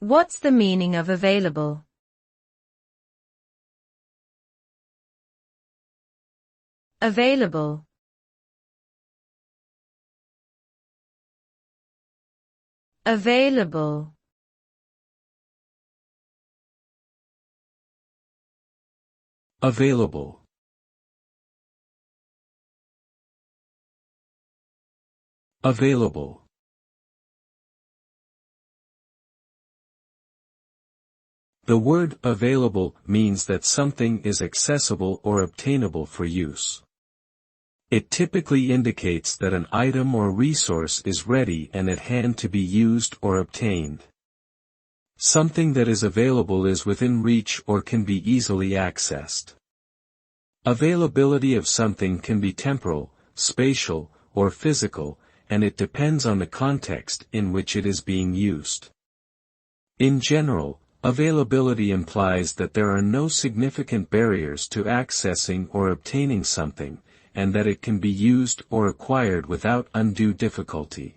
What's the meaning of available? Available. Available. Available. Available. The word available means that something is accessible or obtainable for use. It typically indicates that an item or resource is ready and at hand to be used or obtained. Something that is available is within reach or can be easily accessed. Availability of something can be temporal, spatial, or physical, and it depends on the context in which it is being used. In general, availability implies that there are no significant barriers to accessing or obtaining something, and that it can be used or acquired without undue difficulty.